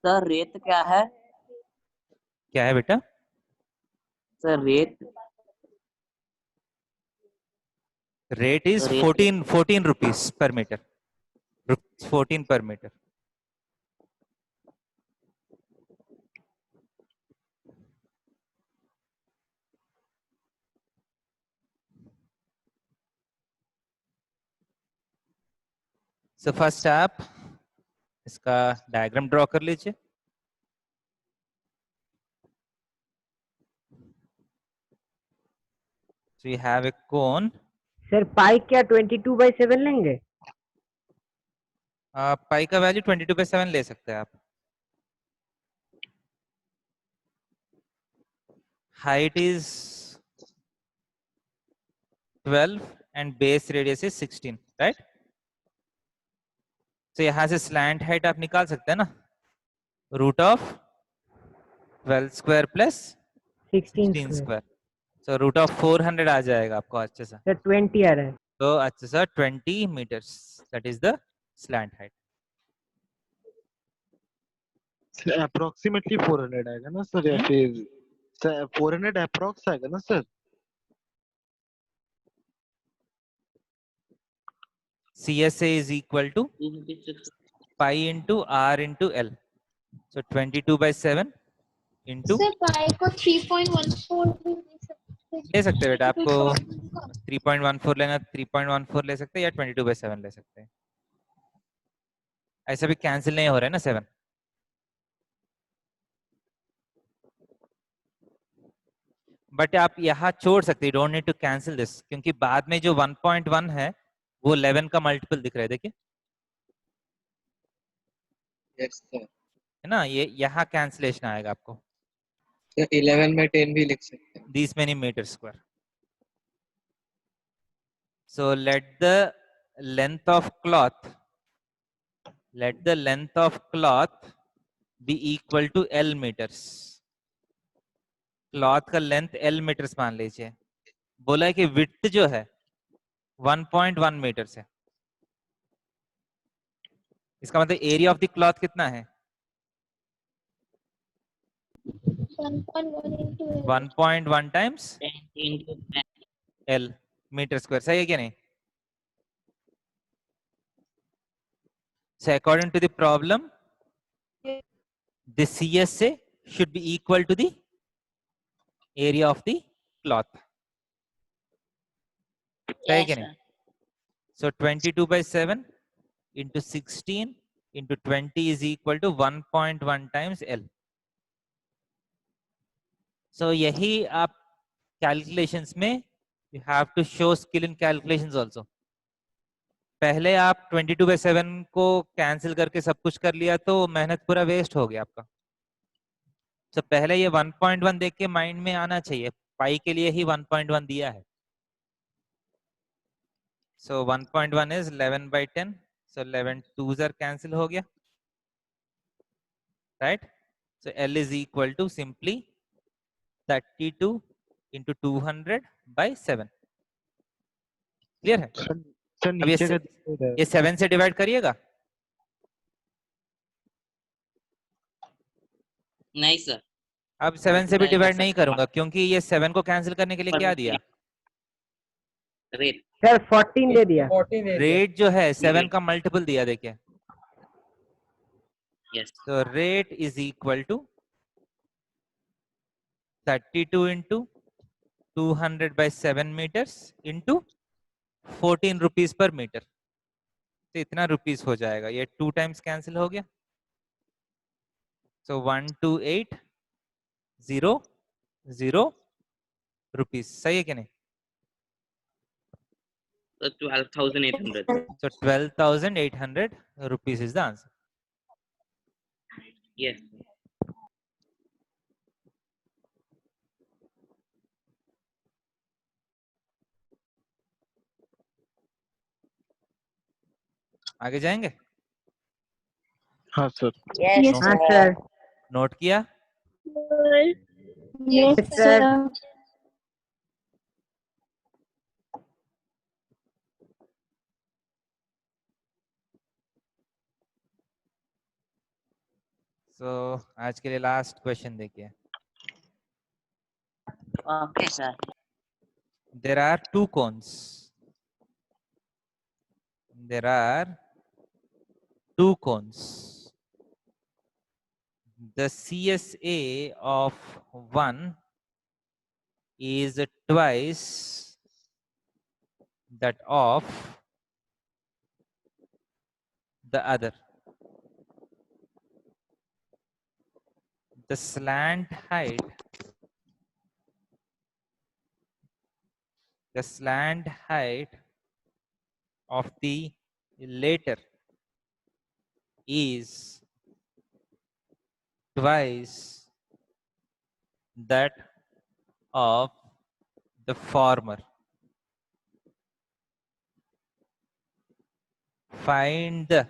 Speaker 9: सर रेत क्या है?
Speaker 1: क्या है बेटा?
Speaker 9: सर रेत
Speaker 1: रेट इज
Speaker 9: रेट
Speaker 1: 14 रुपीस पर metre. 14 per meter. So first आप इसका डायग्राम ड्रॉ कर लीजिए। So you have a cone.
Speaker 11: Sir पाई क्या 22/7 लेंगे?
Speaker 1: पाई का वैल्यू 22/7 ले सकते हैं आप। Height is 12 and base radius is 16, right? So यहाँ से slant height आप निकाल सकते हैं ना, root of 12 square plus 16 square. So root of 400 आ जाएगा आपको अच्छे से।
Speaker 11: सर 20 आ रहा है।
Speaker 1: तो अच्छे से 20 meters, that is the slant height.
Speaker 4: Approximately 400 आएगा ना सर, या फिर 400 अप्रोक्स आएगा ना sir?
Speaker 1: CSA is equal to pi into R into L. So 22/7 into
Speaker 8: sir पाई को 3.14 भी
Speaker 1: ले सकते हैं बेटा, आपको 3.14 लेना 3.14 ले सकते हैं या 22/7 ले सकते हैं। ऐसा भी कैंसिल नहीं हो रहा है ना 7। बट आप यहाँ छोड़ सकते हैं, don't need to cancel this, क्योंकि बाद में जो 1.1 है वो 11 का मल्टीपल दिख रहा है, देखिए।
Speaker 5: Yes sir.
Speaker 1: है ना, ये यहाँ कैंसिलेशन आएगा आपको।
Speaker 5: तो 11 में 10 भी लिख सकते हैं।
Speaker 1: These many meters square. So let the length of cloth be equal to L meters. Cloth का लेंथ L मीटर्स मान लीजिए। बोला है कि विड्थ जो है 1.1 मीटर्स है। इसका मतलब एरिया ऑफ द क्लॉथ कितना है? 1.1 टाइम्स L मीटर स्क्वायर, सही है क्या नहीं? So according to the problem, the CSA should be equal to the area of the cloth. सही है क्या नहीं? So 22/7 into 16 into 20 is equal to 1.1 times L. So यही आप calculations में you have to show skill in calculations also. पहले आप 22/7 को कैंसिल करके सब कुछ कर लिया तो मेहनत पूरा वेस्ट हो गया आपका। तो पहले ये 1.1 देख के माइंड में आना चाहिए, पाई के लिए ही 1.1 दिया है। So 1.1 is 11/10. So 11 2s are cancel हो गया, right? So L is equal to simply 32 into 200/7. Clear है?
Speaker 4: सर
Speaker 1: अब
Speaker 4: नीचे का दिख नहीं रहा है।
Speaker 1: ये 7 से डिवाइड करिएगा।
Speaker 9: नहीं सर।
Speaker 1: अब 7 से भी
Speaker 9: नहीं कर
Speaker 1: डिवाइड नहीं
Speaker 9: सकते।
Speaker 1: करूंगा क्योंकि ये 7 को कैंसिल करने के लिए क्या दिया?
Speaker 9: रेट।
Speaker 11: सर 14 दे दिया।
Speaker 2: 14 दे दिया।
Speaker 1: रेट जो है 7 का मल्टीपल दिया, देखिए।
Speaker 9: यस।
Speaker 1: तो rate is equal to 32 into 200/7 metres into 14 rupees per metre. तो इतना रुपीस हो जाएगा, ये 2 टाइम्स कैंसिल हो गया। सो 128,000 रुपीस। सही है कि नहीं?
Speaker 9: तो 12,800।
Speaker 1: So 12,800 rupees is the answer.
Speaker 9: Yes.
Speaker 1: आगे जाएंगे?
Speaker 4: हाँ सर।
Speaker 3: Yes,
Speaker 11: हाँ
Speaker 3: sir.
Speaker 11: सर।
Speaker 1: नोट किया?
Speaker 3: Yes,
Speaker 11: sir.
Speaker 3: sir.
Speaker 1: So आज के लिए लास्ट क्वेश्चन देखिए।
Speaker 9: Okay sir.
Speaker 1: There are 2 cones. There are 2 cones. The CSA of one is twice that of the other. The slant height of the latter is twice that of the former. Find the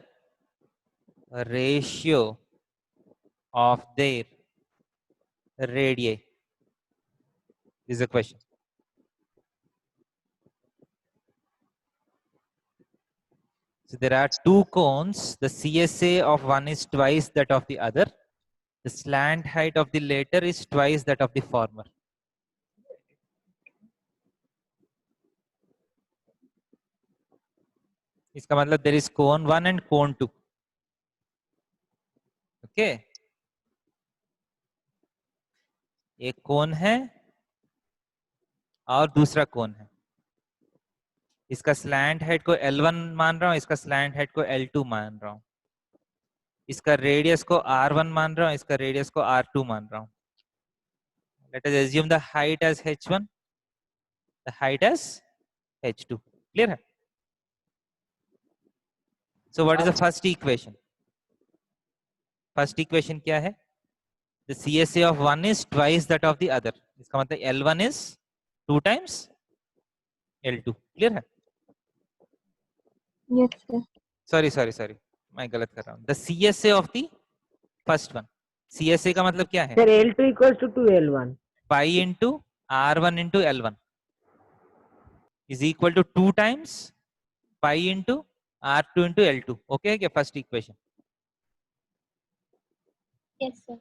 Speaker 1: ratio of their radii is the question. So there are 2 cones. The CSA of one is twice that of the other. The slant height of the latter is twice that of the former. इसका मतलब there is cone 1 and cone 2. Okay. एक कोन है और दूसरा कोन है। इसका slant height को L1 मान रहा हूं, इसका स्लैंट हाइट को L2 मान रहा हूं। इसका रेडियस को R1 मान रहा हूं, इसका रेडियस को R2 मान रहा हूं। Let us assume the height as H1, the height as H2. Clear है? So what is the first equation? First equation क्या है? The CSA of one is twice that of the other. इसका मतलब L1 is 2 times L2. Clear है?
Speaker 3: Yes, sir.
Speaker 1: Sorry. मैं गलत कर रहा हूँ। The CSA of the first one. CSA का मतलब क्या है?
Speaker 11: Sir L2 equals to 2L1.
Speaker 1: Pi into R1 into L1 is equal to 2 times pi into R2 into L2. Okay, क्या first equation?
Speaker 8: Yes, sir.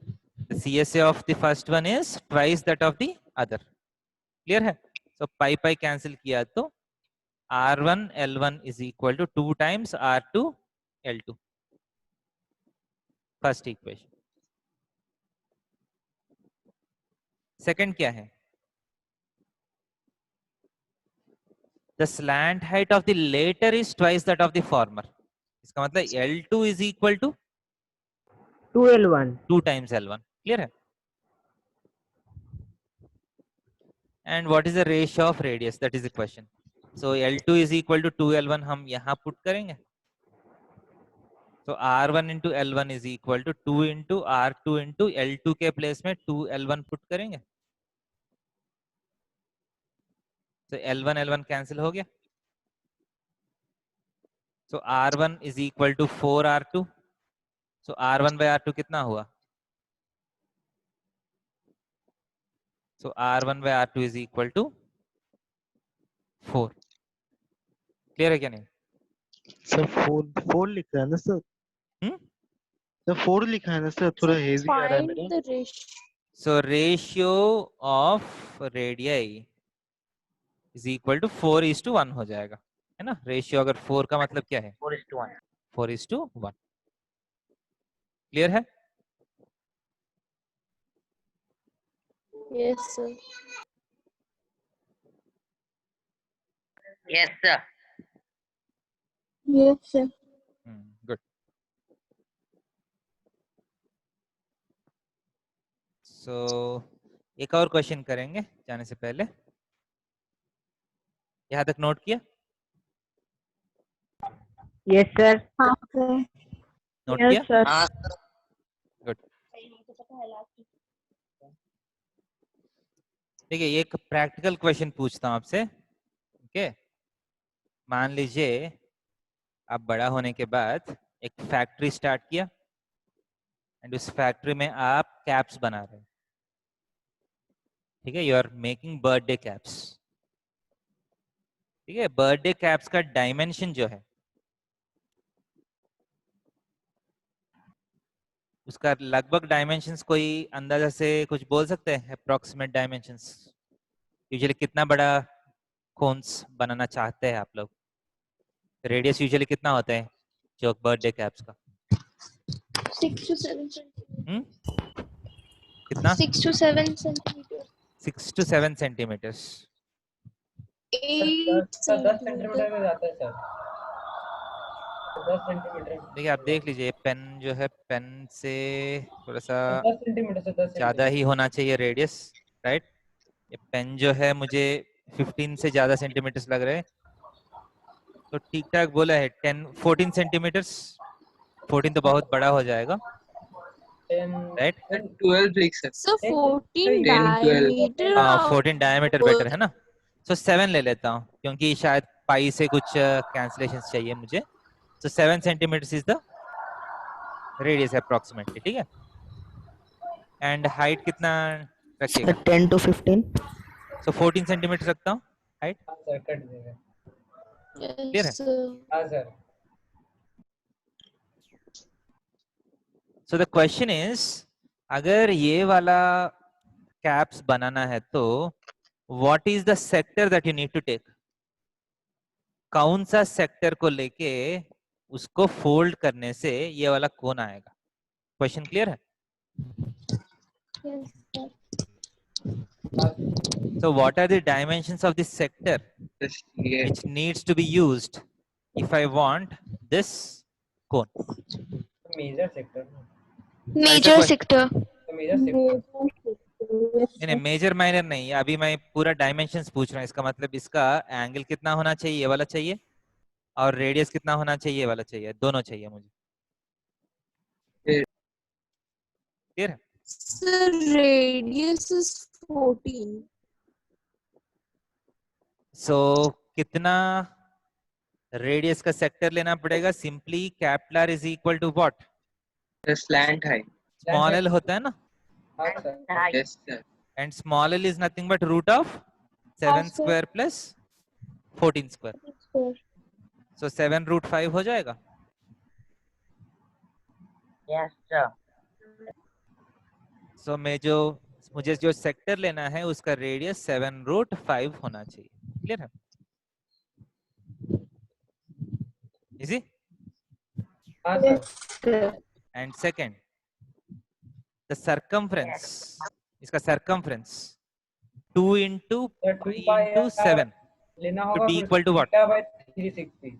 Speaker 1: The CSA of the first one is twice that of the other. Clear है? So pi cancel किया तो R1 L1 is equal to 2 times R2 L2. First equation. Second क्या है? The slant height of the latter is twice that of the former. इसका मतलब L2 is equal to
Speaker 11: 2L1.
Speaker 1: 2 times L1. Clear है? And what is the ratio of radius? That is the question. So L2 is equal to 2L1 हम यहाँ put करेंगे. So R1 into L1 is equal to 2 into R2 into L2 के place में 2L1 put करेंगे. So L1 cancel हो गया. So R1 is equal to 4R2. So R1 by R2 कितना हुआ? So R1 by R2 is equal to 4. Clear है क्या नहीं?
Speaker 4: सर 4 लिखा है ना सर? सर 4 लिखा है ना सर? थोड़ा हेजी आ रहा है मेरा।
Speaker 10: Find the ratio.
Speaker 1: So ratio of radii is equal to 4:1 हो जाएगा, है ना? रेशियो अगर 4 का मतलब क्या है?
Speaker 9: 4:1.
Speaker 1: 4:1. क्लियर है?
Speaker 10: Yes, sir.
Speaker 9: Yes, sir.
Speaker 3: Yes, sir.
Speaker 1: Good. So एक और क्वेश्चन करेंगे जाने से पहले. यहाँ तक नोट किया?
Speaker 11: Yes, sir.
Speaker 3: हाँ sir.
Speaker 1: नोट
Speaker 3: Yes,
Speaker 1: किया?
Speaker 3: sir.
Speaker 1: गुड. देखिए ये एक प्रैक्टिकल क्वेश्चन पूछता हूँ आपसे. ओके, मान लीजिए आप बड़ा होने के बाद एक फैक्ट्री स्टार्ट किया एंड उस फैक्ट्री में आप कैप्स बना रहे हैं. ठीक है, you are making birthday caps. ठीक है, बर्थडे कैप्स का डायमेंशन जो है उसका लगभग डायमेंशंस कोई अंदाजा से कुछ बोल सकते हैं? अप्रोक्सीमेट डायमेंशंस यूजुअली कितना बड़ा कोन्स बनाना चाहते हैं आप लोग? रेडियस यूजुअली कितना होता है जो बर्थडे कैप्स का?
Speaker 8: 6 to 7 centimeters.
Speaker 1: कितना?
Speaker 8: 6 to 7 centimeters.
Speaker 1: 6 to 7 centimetres.
Speaker 8: 8
Speaker 2: 10 centimetre
Speaker 8: centimeters.
Speaker 2: में जाता है सर. 10 सेंटीमीटर.
Speaker 1: देखिए आप देख लीजिए, पेन जो है पेन से थोड़ा सा
Speaker 2: 10 सेंटीमीटर से 10
Speaker 1: ज्यादा ही होना चाहिए रेडियस, राइट? ये पेन जो है मुझे 15 से ज्यादा सेंटीमीटर्स लग रहे हैं, तो ठीक ठाक बोला है. 14 सेंटीमीटर्स. 14 तो बहुत बड़ा हो जाएगा, राइट?
Speaker 5: 12 लिख सकते.
Speaker 10: So 14
Speaker 5: 10, 12.
Speaker 10: diameter
Speaker 1: हाँ,
Speaker 10: of
Speaker 1: 14 डायमीटर बेटर है ना. सो 7 ले लेता हूँ क्योंकि शायद पाई से कुछ कैंसिलेशंस चाहिए मुझे. So 7 centimetres is the radius approximately. ठीक है, एंड हाइट कितना रखिएगा?
Speaker 11: 10 to 15.
Speaker 1: सो 14 सेंटीमीटर रखता हूँ हाइट.
Speaker 2: सर कट देगा.
Speaker 1: क्लियर है?
Speaker 10: yes, sir.
Speaker 2: हाँ sir.
Speaker 1: So the question is, अगर ये वाला कैप्स बनाना है तो what is the sector that you need to take? कौन सा सेक्टर को लेके उसको फोल्ड करने से ये वाला कोन आएगा? क्वेश्चन क्लियर है?
Speaker 8: Yes, sir.
Speaker 1: So what are the dimensions of this sector
Speaker 5: Yeah.
Speaker 1: which needs to be used if I want this cone?
Speaker 2: Major sector.
Speaker 8: Major sector.
Speaker 2: Major sector.
Speaker 1: नहीं, मेजर माइनर नहीं, अभी मैं पूरा dimensions पूछ रहा हूँ. इसका मतलब इसका एंगल कितना होना चाहिए? ये वाला चाहिए. और रेडियस कितना होना चाहिए? ये वाला चाहिए. दोनों चाहिए मुझे. क्लियर है?
Speaker 10: Sir, radius is 14.
Speaker 1: सो कितना रेडियस का सेक्टर लेना पड़ेगा? Simply capital is equal to what?
Speaker 5: The slant height.
Speaker 1: Small L होता है ना,
Speaker 2: हाँ sir.
Speaker 5: Yes, sir.
Speaker 1: And small L is nothing but root of 7 square plus 14 square.
Speaker 8: Square.
Speaker 1: So 7 root 5 हो जाएगा.
Speaker 9: Yes, sir.
Speaker 1: सो मुझे जो सेक्टर लेना है उसका रेडियस 7 रूट 5 होना चाहिए. क्लियर है? इजी.
Speaker 2: हाँ sir.
Speaker 1: And second, the circumference, इसका सर्कमफ्रेंस 2 into pi into 7
Speaker 2: लेना
Speaker 1: should
Speaker 2: होगा.
Speaker 1: be equal to what?
Speaker 2: theta by 360.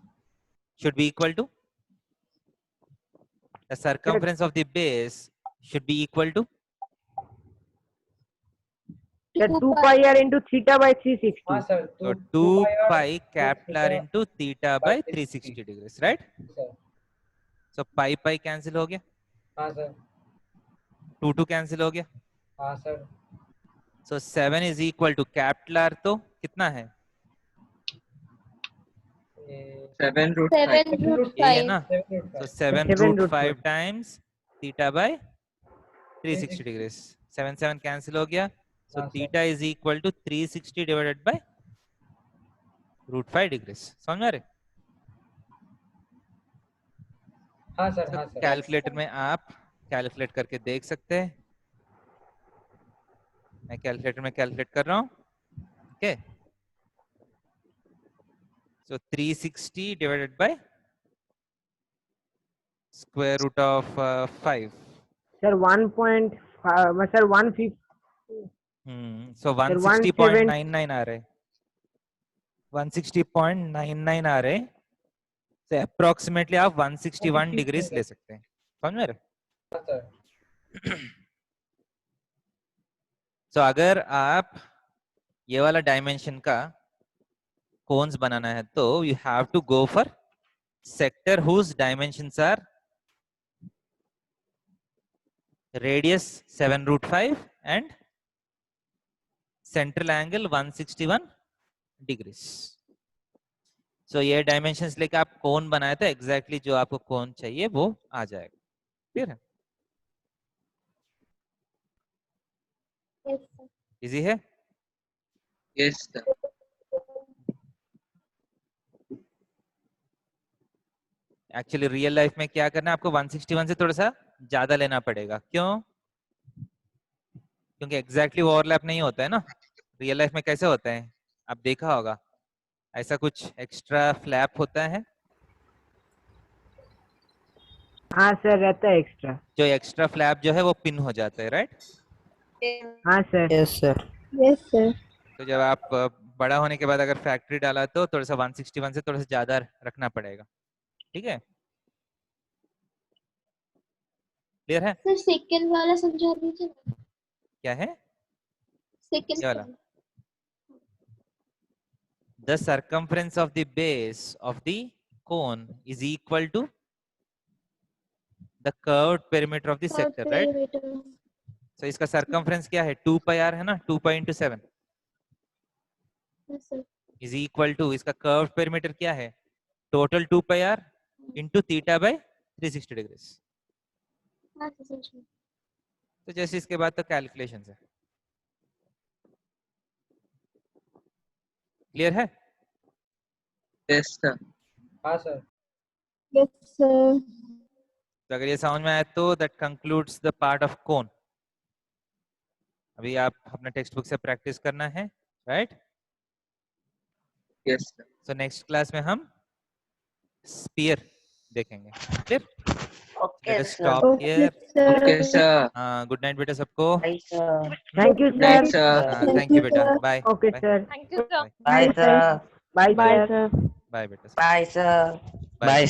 Speaker 1: Should be equal to, the circumference of the base should be equal to,
Speaker 11: The 2 pi r into theta by 360.
Speaker 2: हाँ sir.
Speaker 1: so 2 pi capital R into theta by 360 degrees, right?
Speaker 2: Sir.
Speaker 1: So pi pi cancel हो गया,
Speaker 2: हाँ sir.
Speaker 1: 2 2 cancel हो गया.
Speaker 2: हाँ sir.
Speaker 1: So 7 is equal to capital R तो कितना है?
Speaker 5: 7 root 5.
Speaker 8: 7 root
Speaker 1: ये है
Speaker 8: 5.
Speaker 1: ना? So 7 root 5 times theta by 360 degrees. 7 7 cancel हो गया. So theta is equal to 360 divided by root 5 degrees. समझ में आ रहे?
Speaker 2: हाँ सर, हाँ सर।
Speaker 1: कैलकुलेटर में आप कैलकुलेट करके देख सकते हैं। मैं कैलकुलेटर में कैलकुलेट कर रहा हूँ। Okay, so 360 divided by square root of 5।
Speaker 11: Sir 1.5 sir 150
Speaker 1: so 160.99 आ रहे, 160.99 आ रहे, तो अप्रोक्सीमेटली आप 161 डिग्रीज ले सकते हैं। समझ रहे?
Speaker 2: हाँ सर।
Speaker 1: सो अगर आप ये वाला डायमेंशन का कोन्स बनाना है तो you have to go for sector whose dimensions are radius 7√5 and central angle 161 degrees. So ये डायमेंशंस लेके आप कोन बनाए तो एग्जैक्टली जो आपको कोन चाहिए वो आ जाएगा। क्लियर है?
Speaker 8: Yes, sir.
Speaker 1: इजी है?
Speaker 5: Yes, sir.
Speaker 1: Actually real life में क्या करना है, आपको 161 से थोड़ा सा ज्यादा लेना पड़ेगा। क्यों? क्योंकि एग्जैक्टली वो ओवरलैप नहीं होता है ना। रियल लाइफ में कैसे होता है, आप देखा होगा, ऐसा कुछ एक्स्ट्रा फ्लैप होता है।
Speaker 11: हाँ सर, रहता है एक्स्ट्रा।
Speaker 1: जो एक्स्ट्रा फ्लैप जो है वो पिन हो जाता है, राइट?
Speaker 11: हाँ sir. Yes sir.
Speaker 3: Yes, sir.
Speaker 1: तो जब आप बड़ा होने के बाद अगर फैक्ट्री डाला तो थोड़ा सा 161 से थोड़ा सा ज्यादा रखना पड़ेगा। ठीक है? क्लियर है?
Speaker 8: सर सेकंड वाला समझा दीजिए।
Speaker 1: क्या है
Speaker 8: सेकंड
Speaker 1: ये वाला? The circumference of the base of the cone is equal to the curved perimeter of the sector, right? So इसका circumference क्या है? 2 pi r है ना, 2 pi into 7 is equal to इसका curved perimeter क्या है? Total 2 pi r into theta by 360 degrees. तो जैसे इसके बाद तो कैलकुलेशन है। क्लियर है?
Speaker 5: Yes, sir.
Speaker 2: हाँ सर।
Speaker 3: Yes, sir.
Speaker 1: तो अगर ये समझ में आए तो that concludes the part of cone. अभी आप अपने टेक्स्ट बुक से प्रैक्टिस करना है, right?
Speaker 5: Yes, sir.
Speaker 1: So next class में हम स्पीयर देखेंगे। Clear?
Speaker 9: Okay,
Speaker 1: let us
Speaker 9: sir.
Speaker 1: Stop
Speaker 3: Okay,
Speaker 1: here.
Speaker 3: sir.
Speaker 5: Okay, sir.
Speaker 1: Good night बेटा सबको।
Speaker 9: Bye, sir.
Speaker 11: Thank you
Speaker 5: Night,
Speaker 11: sir.
Speaker 5: sir.
Speaker 1: Thank you बेटा, bye.
Speaker 11: Okay sir.
Speaker 10: Thank you, sir.
Speaker 9: Bye, sir.
Speaker 11: Bye
Speaker 3: Bye,
Speaker 11: sir.
Speaker 3: sir.
Speaker 1: Bye बेटा।
Speaker 9: Bye, sir.
Speaker 1: Bye.
Speaker 9: Bye.